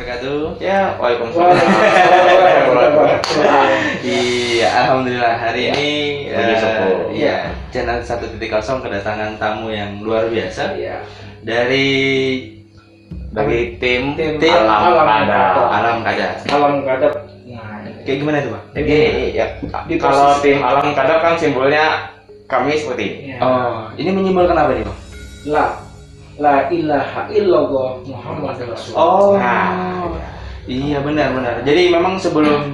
wabarakatuh. Ya, waalaikumsalam. Iya, alhamdulillah hari ini ya channel 1.0 kedatangan tamu yang luar biasa. Iya. Dari tim Alam Kadap. Nah, Kayak gimana itu, Bang? Jadi ya, kalau tim Alam Kadap kan simbolnya kami seperti ini. ya. Oh, ini menyimbolkan apa nih, Bang? La ilaha illallah Muhammad Rasulullah. Oh. Nah, Iya benar. Jadi memang sebelum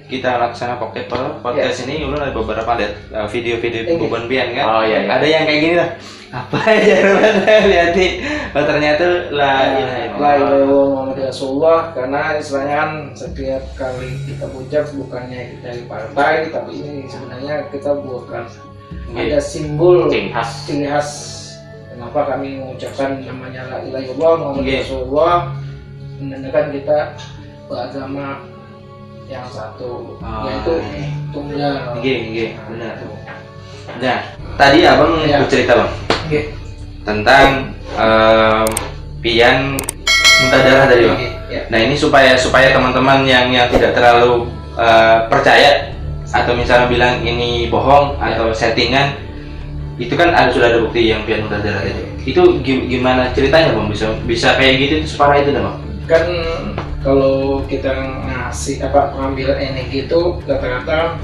kita laksana podcast ini, ulun ada beberapa lihat video-video Boban Pian kan. Oh iya. Ada yang kayak gini lah. Apa aja lihat nih. Oh, ternyata la ilaha La ilaha Muhammad Rasulullah, karena istilahnya kan setiap kali kita ucap bukannya kita dari partai, tapi ini sebenarnya kita bukan ada simbol ciri khas kenapa kami mengucapkan namanya la ilaha illallah Muhammad Rasulullah, menandakan kita beragama yang satu, yaitu tunggal. Iya, benar. Nah, tadi abang bercerita, Bang, tentang Pian muntah darah tadi, Bang. Nah, ini supaya teman-teman yang tidak terlalu percaya atau misalnya bilang ini bohong atau settingan, itu kan sudah ada bukti yang Pian muntah darah itu gimana ceritanya, Bang? Bisa kayak gitu separah itu dah, Bang? Kan kalau kita mengambil energi itu rata-rata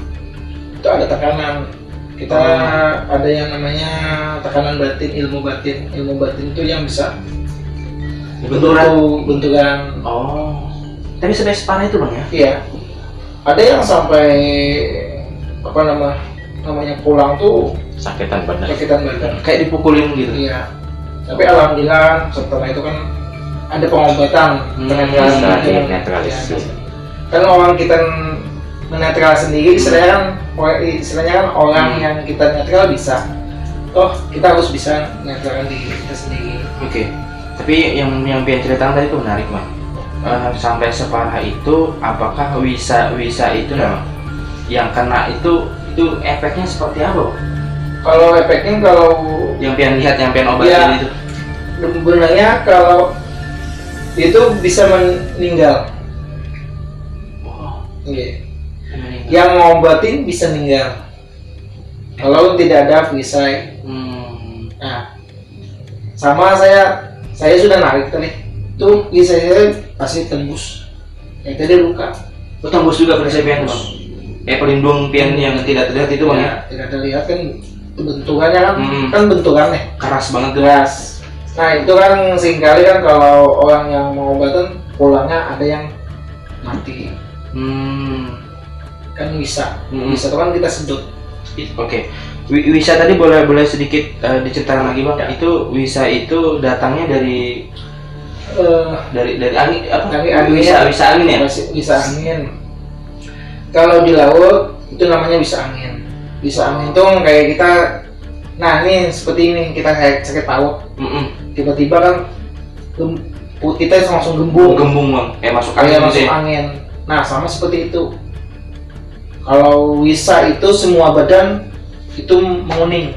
itu ada tekanan. Kita ada yang namanya tekanan batin, ilmu batin itu yang bisa benturan. Oh, tapi sampai separah itu, Bang, ya? Iya. Ada yang sampai namanya pulang tuh sakitan badan. Kayak dipukulin gitu. Iya. Tapi alhamdulillah setelah itu kan ada pengobatan netralisir. Kan orang kita menetral sendiri, istilahnya kan orang yang kita netral bisa. Toh kita harus bisa netralkan diri kita sendiri. Oke. Tapi yang Pian ceritakan tadi itu menarik, Bang. Sampai separah itu, apakah Wisa itu namanya yang kena itu efeknya seperti apa? Kalau efeknya, kalau yang Pian lihat, yang Pian obatin itu sebenarnya kalau itu bisa meninggal. Iya. Yang ngobatin bisa meninggal kalau tidak ada visai. Nah, sama saya sudah narik tadi tuh, visai saya pasti tembus. Yang tadi luka. Tembus juga visai Pian, Bang. Pelindung Pian yang tidak terlihat itu, Bang, ya? Tidak terlihat kan bentukannya kan bentukannya keras banget, keras. Nah, itu kan seringkali kan kalau orang yang mau obatan pulangnya ada yang mati. Kan bisa itu kan kita sedot. Oke. Wisa tadi boleh sedikit diceritakan lagi, Bang? Itu Wisa itu datangnya dari angin apa? Wisa angin ya? Wisa angin. Kalau di laut itu namanya wisa angin. Wisa angin itu kayak kita, nah ini seperti ini, kita kayak sakit paut. Tiba-tiba kan kita langsung gembung, Bang. Masuk angin. Nah, sama seperti itu. Kalau Wisa itu semua badan itu menguning.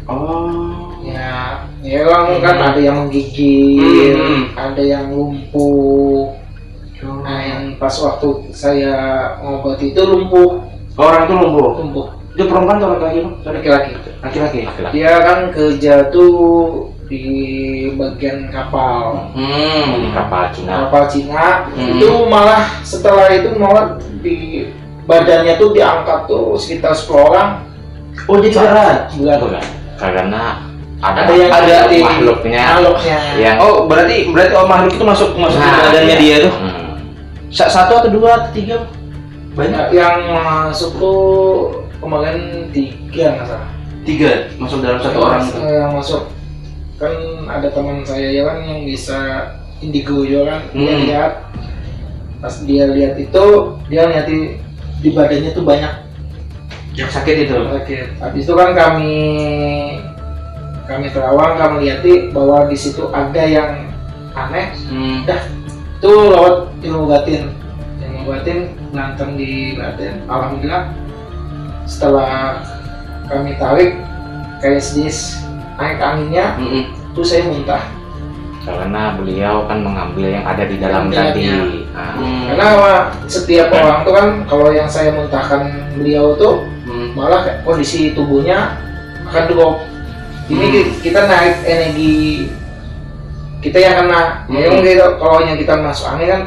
Oh. Ya kan ada yang menggigil, ada yang lumpuh. Nah, yang pas waktu saya ngobati itu lumpuh. Orang itu lumpuh. Itu perempuan atau laki-laki? Laki-laki. Dia kan kerja tuh di bagian kapal. Di kapal Cina. Itu malah setelah itu malah di badannya tuh diangkat tuh sekitar 10 orang. Oh, jadi berat. Karena ada makhluknya. Yang berarti makhluk itu masuk ke badannya dia tuh. Satu atau dua atau tiga? Banyak. Yang masuk tuh kemarin 3 nggak salah. 3 masuk dalam satu orang. Yang masuk kan ada teman saya ya kan yang bisa indigo ya kan. Dia lihat, pas dia lihat itu, dia lihat di badannya tuh banyak yang sakit itu. Habis itu kan kami terawang, kami lihat bahwa di situ ada yang aneh. Itu lewat ilmu batin berantem di batin. Alhamdulillah setelah kami tarik kayak sedikit naik anginnya, terus saya muntah. Karena beliau kan mengambil yang ada di dalam tadi. Karena setiap orang tuh kan, kalau yang saya muntahkan beliau tuh malah kondisi tubuhnya akan drop. Ini kita naik energi kita yang kena. Yang gitu, kalau yang kita masuk angin kan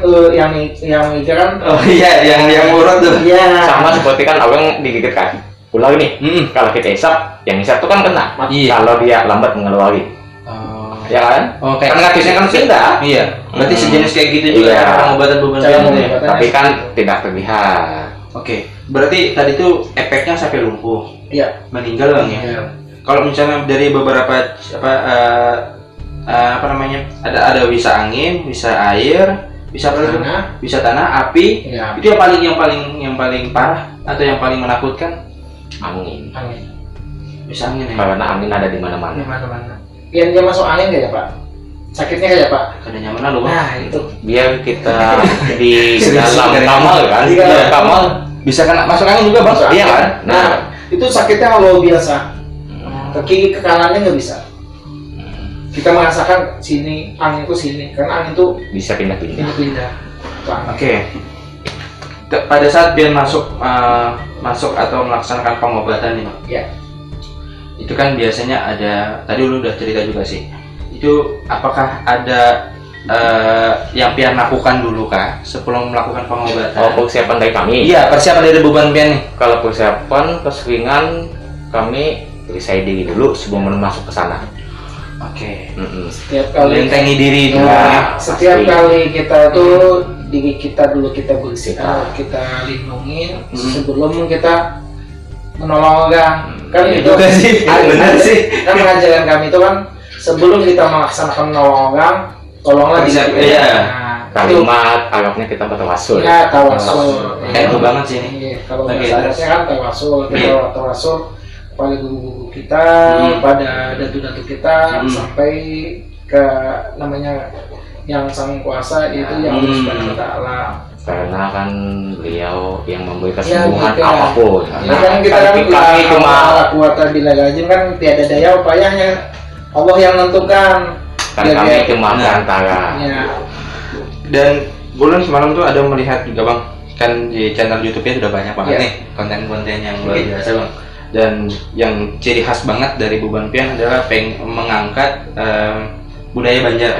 yang mikir kan. Oh iya, yang urut tuh. Iya. Sama seperti kan orang digigit kaki ular nih. Kalau kita isap, yang isap tuh kan kena. Kalau dia lambat mengeluari. Ya kan? Oke. Kan ngatusnya kan pindah. Iya. Berarti sejenis kayak gitu juga pengobatan beban pian itu ya. Tapi kan tidak terlihat. Oke. Berarti tadi tuh efeknya sampai lumpuh. Iya. Meninggal Bang ya. Kalau misalnya dari beberapa apa namanya? Ada bisa angin, bisa air, bisa tanah, api. Ya. Itu yang paling parah atau yang paling menakutkan? Angin. Bisa angin ya. Karena angin ada di mana-mana. Di mana-mana. Yang dia masuk angin kayak Pak? Sakitnya kayak Pak? Kada nyaman loh Bang. Nah itu. Biar kita di dalam kamar kan? Di dalam kamar bisa kena masuk angin juga Bang. Iya kan? Nah itu sakitnya kalau biasa. Ke kanannya nggak bisa. Kita merasakan sini angin tuh sini, karena angin tuh bisa pindah-pindah. Oke. Pada saat Pian masuk atau melaksanakan pengobatan ini, ya. Itu kan biasanya ada, tadi lu udah cerita juga sih. Itu apakah ada yang Pian lakukan dulu kah sebelum melakukan pengobatan? Oh, persiapan dari kami. Iya, persiapan dari beban Pian nih. Kalau persiapan keseringan kami saya diri dulu sebelum masuk ke sana. Oke. Setiap kali bentengi diri dulu. Setiap kali kita tuh diri kita dulu kita bersihkan, kita lindungin sebelum kita menolong orang. Kan itu sih. Benar sih. Kan pengajaran kami itu kan sebelum kita melaksanakan menolong orang, tolonglah diri kita. Iya. Kalimat Arabnya kita bertawasul. Ya, tawasul. Itu banget sih ini. Kalau bahasa Arabnya kan tawasul, kita tawasul pada guru-guru kita, pada datu-datu kita, sampai ke namanya yang sang kuasa, yaitu yang Allah Subhanahu wa Ta'ala. Karena kan beliau yang memberi kesembuhan apapun. Nah, kan kita kan kami cuma kuatan bila rajin kan tiada daya upayanya, Allah yang menentukan. Kan kami cuma perantara. Ya. Dan bulan semalam tuh ada melihat juga Bang, kan di channel YouTube-nya sudah banyak banget nih konten-konten yang luar biasa Bang. Dan yang ciri khas banget dari Beban Pian adalah mengangkat budaya Banjar.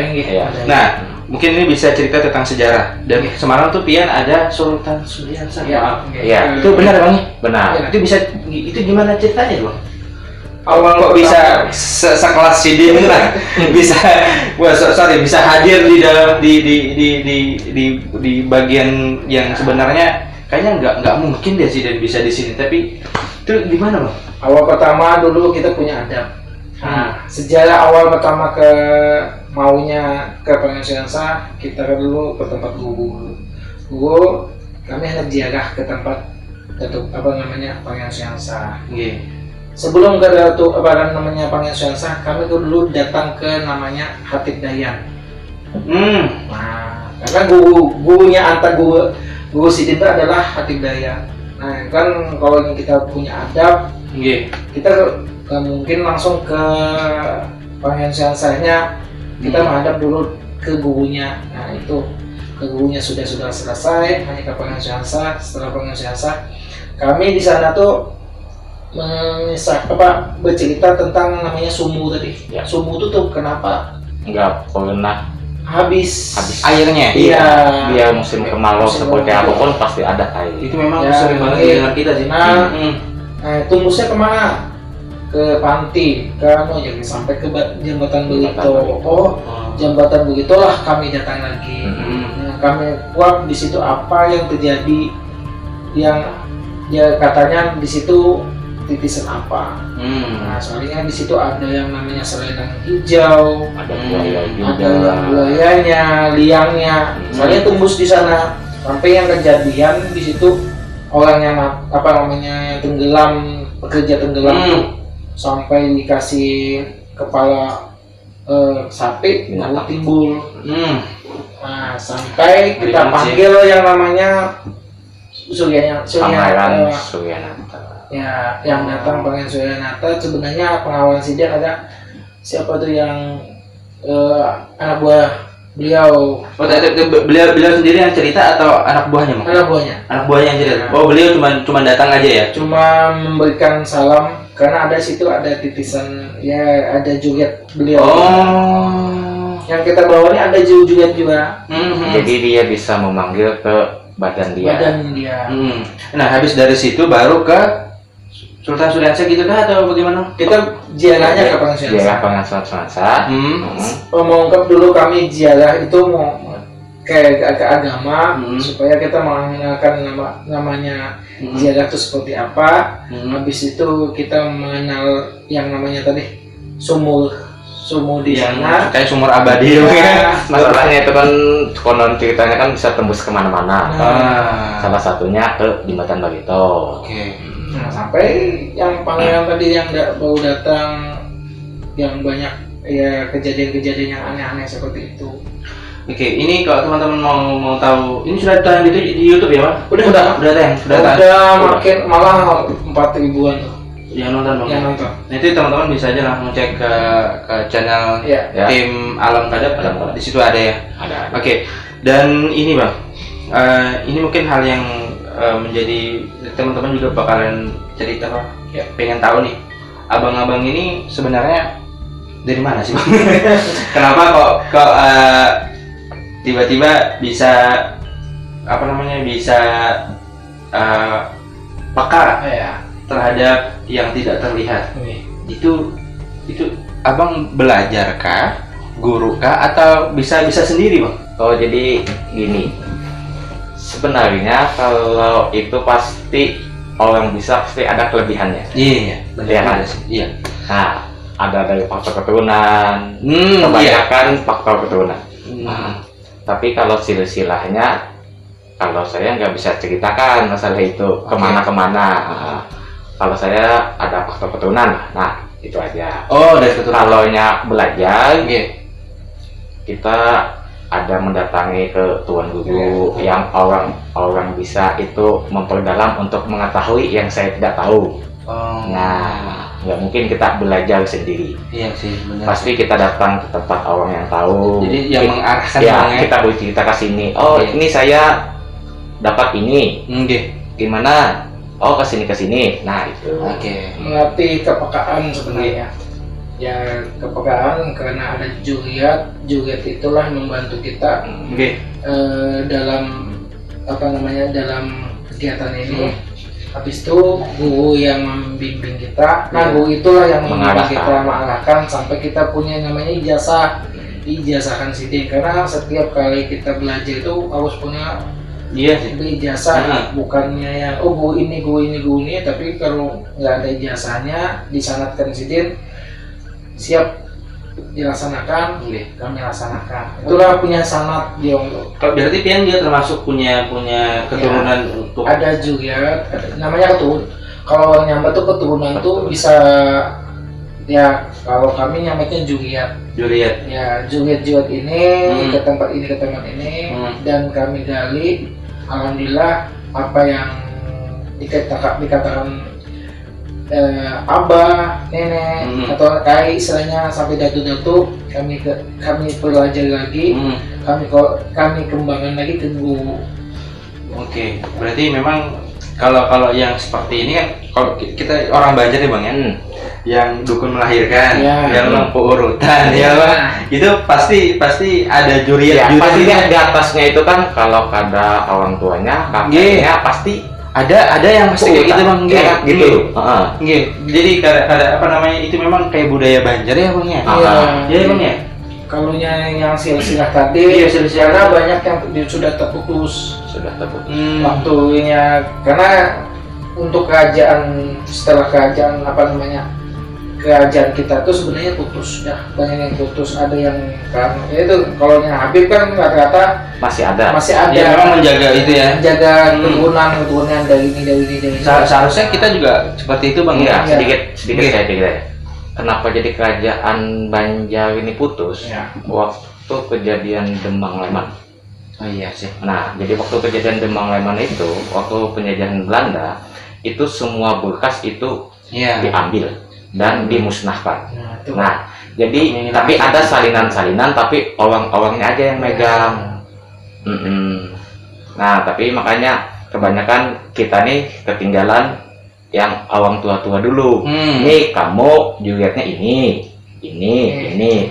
Nah, mungkin ini bisa cerita tentang sejarah. Dan Semarang tuh Pian ada Sultan Sudiarsa. Iya. Itu benar Bang? Benar. Itu gimana ceritanya Bang? Awal kok bisa sekelas Sidin lah, bisa, bisa hadir di dalam di bagian yang sebenarnya kayaknya nggak mungkin deh Sidin bisa di sini, tapi itu gimana Bang? Awal pertama dulu kita punya adab. Nah, sejarah awal pertama ke maunya ke Pangeran kita dulu ke tempat guru. Kami hendak ziarah ke tempat Pangeran Sebelum ke Pangeran kami dulu datang ke namanya Hatib Dayan. Nah, karena gurunya guru Sidin itu adalah Hatib Dayan. Nah, kan kalau kita punya adab, kita gak mungkin langsung ke Pangeran kita menghadap dulu ke gurunya. Nah, itu ke gurunya sudah selesai, hanya ke Pangeran. Setelah Pangeran kami di sana tuh bercerita tentang namanya sumu tadi. Ya. Sumu itu tuh kenapa nggak pernah habis airnya? Iya. Dia musim kemarau seperti apapun pasti ada air. Itu memang sering banget dengar kita sih. Nah, tumbusnya kemana? Ke panti, jadi sampai ke jembatan Begitu. Jembatan Begitulah kami datang lagi. Nah, kami buat di situ apa yang terjadi, yang dia katanya di situ titisan apa. Nah, soalnya di situ ada yang namanya selendang hijau, ada buaya juga, ada buayanya, liangnya. Soalnya tembus di sana. Sampai yang kejadian di situ orang yang tenggelam, pekerja tenggelam sampai dikasih kepala sapi baru timbul. Nah, sampai kita panggil yang namanya Pangeran Suryanata. Ya, yang datang Pangeran Suryanata. Sebenarnya pengawal Sidin ada siapa tuh yang anak buah beliau. Oh, beliau sendiri yang cerita atau anak buahnya? Anak buahnya. Anak buahnya yang cerita. Oh, beliau cuma datang aja ya? Cuma memberikan salam karena ada situ ada titisan ya, ada joget beliau. Oh. Yang kita bawa ini ada joget juga. Jadi dia bisa memanggil ke badan dia. Nah, habis dari situ baru ke Sultan Suriansyah gitu kah atau bagaimana? Kita ziarahnya ke Pangan Suriansyah. Mengungkap dulu kami ziarah itu mau ke agama supaya kita mengenalkan namanya ziarah itu seperti apa. Habis itu kita mengenal yang namanya tadi sumur di sana. Kayak sumur abadi. Masalahnya itu kan konon ceritanya kan bisa tembus kemana-mana. Salah satunya ke Jembatan Barito. Nah, sampai yang pangeran tadi yang baru datang, yang banyak ya kejadian-kejadian yang aneh-aneh seperti itu. Oke, ini kalau teman-teman mau tahu, ini sudah tayang di YouTube ya, Pak? Udah tayang. Makin malah 4.000-an yang nonton, Bang. Yang nonton. Nah, itu teman-teman bisa aja langsung cek ke channel tim Alam Kadap. Di situ ada ya. Ada. Oke. Dan ini, Bang. Ini mungkin hal yang menjadi teman-teman juga bakalan cerita, Pak. Ya, pengen tahu nih, abang-abang ini sebenarnya dari mana sih, Bang? Kenapa kok tiba-tiba bisa bisa peka terhadap yang tidak terlihat? Itu abang belajar kah, guru kah, atau bisa sendiri, Bang? Oh, jadi gini. Sebenarnya kalau itu pasti orang bisa pasti ada kelebihannya. Iya, benar sih. Iya. Nah, ada dari faktor keturunan, kebanyakan faktor keturunan. Tapi kalau silsilahnya, kalau saya nggak bisa ceritakan masalah itu kemana-kemana. Kalau saya ada faktor keturunan, nah itu aja. Oh, dari keturunan. Kalaunya belajar, kita ada mendatangi ke tuan guru yang orang bisa itu memperdalam untuk mengetahui yang saya tidak tahu. Nah, nggak mungkin kita belajar sendiri. Iya sih, benar. Pasti kita datang ke tempat orang yang tahu. Jadi yang mengarahkan kita bercerita ke sini. Oh, ini saya dapat ini. Gimana? Oh, ke sini. Nah, itu. Melatih kepekaan sebenarnya. Ya, kepekaan karena ada juliat itulah membantu kita dalam dalam kegiatan ini. Habis itu guru yang membimbing kita, guru itulah yang membimbing kita, mengarahkan sampai kita punya namanya ijazahkan sidin, karena setiap kali kita belajar itu harus punya ijazah, bukannya yang guru ini, tapi kalau nggak ada ijazahnya disanatkan sidin, siap dilaksanakan, kami laksanakan. Itulah punya sanat dia. Berarti Pian dia termasuk punya keturunan untuk ada juga namanya keturunan. Kalau nyampe tuh keturunan tuh bisa ya, kalau kami nyametnya Juliet. Ya, Juliet ini ke tempat ini dan kami gali. Alhamdulillah apa yang dikatakan abah, nenek atau kayak istilahnya sampai datu-datu kami pelajari lagi, kami kembangkan lagi ke guru. Oke, berarti memang kalau yang seperti ini kan, kalau kita orang Banjar ya, Bang, yang dukun melahirkan, yang lampu urutan, itu pasti ada juriat. Pasti di atasnya itu kan kalau ada orang tuanya, kakeknya pasti ada yang pasti kayak gitu, Bang. Gitu. Jadi kada itu memang kayak budaya Banjar ya, Bang ya. Iya, Bang ya. Kalau yang silsilah tadi, karena banyak yang sudah terputus. Waktunya, karena untuk kerajaan, setelah kerajaan kerajaan kita tuh sebenarnya putus, banyak yang putus, ada yang kan itu kalau yang Habib kan rata-rata masih ada. Ya, memang menjaga itu ya, menjaga keturunan dari ini. Seharusnya kita juga seperti itu, Bang. Sedikit saya pikir. Kenapa jadi kerajaan Banjar ini putus? Waktu kejadian Demang Leman. Oh iya sih. Nah, jadi waktu kejadian Demang Leman itu, waktu penjajahan Belanda, itu semua berkas itu diambil. dan dimusnahkan. Nah, jadi tapi ada salinan-salinan tapi awang-awangnya aja yang megang. Nah, tapi makanya kebanyakan kita nih ketinggalan yang awang tua-tua dulu. Nih kamu dilihatnya ini.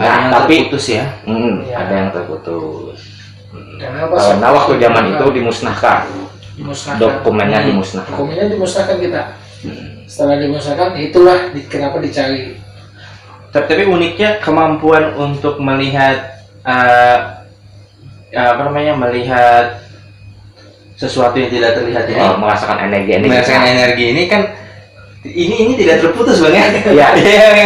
Nah, tapi terputus ya. Ada yang terputus. Karena waktu zaman itu dimusnahkan. Dokumennya dimusnahkan. Dokumennya dimusnahkan kita. Setelah dimusnahkan, itulah kenapa dicari. Tapi uniknya kemampuan untuk melihat melihat sesuatu yang tidak terlihat ini, merasakan energi ini kan ini tidak terputus Bang ya. Iya.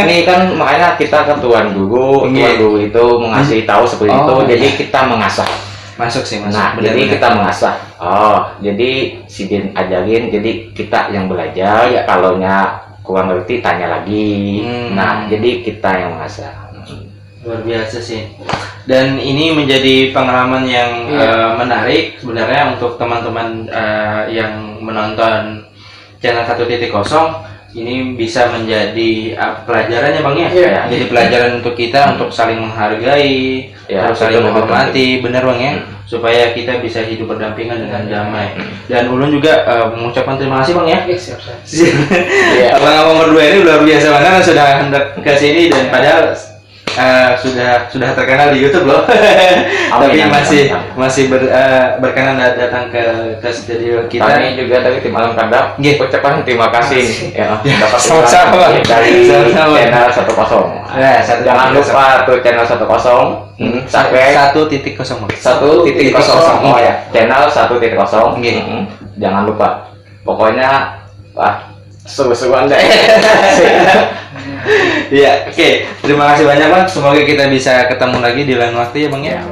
Ini kan makanya kita ke Tuan Guru itu mengasih tahu seperti itu. Jadi kita mengasah. Masuk. Nah, jadi kita mengasah. Jadi si Din ajarin, jadi kita yang belajar. Kalaunya kurang ngerti tanya lagi. Nah, jadi kita yang mengasah. Luar biasa sih. Dan ini menjadi pengalaman yang menarik sebenarnya untuk teman-teman yang menonton channel 1.0. Ini bisa menjadi pelajaran ya Bang ya. Jadi pelajaran untuk kita untuk saling menghargai, harus saling menghormati, benar Bang ya. Supaya kita bisa hidup berdampingan dengan damai. Dan Ulun juga mengucapkan terima kasih Bang ya. Siap. Abang-abang berdua ini luar biasa banget sudah hendak ke sini dan padahal sudah terkenal di YouTube loh. Tapi masih berkenan datang ke studio kita. Kami juga dari tim Alam Kadap ucapkan terima kasih dapat sama-sama dari channel 10. Jangan lupa tuh channel 10 sampai 1.0. Channel 1.0. Jangan lupa. Pokoknya seru-seruan deh. Iya, oke. Terima kasih banyak Bang. Semoga kita bisa ketemu lagi di lain waktu ya Bang ya.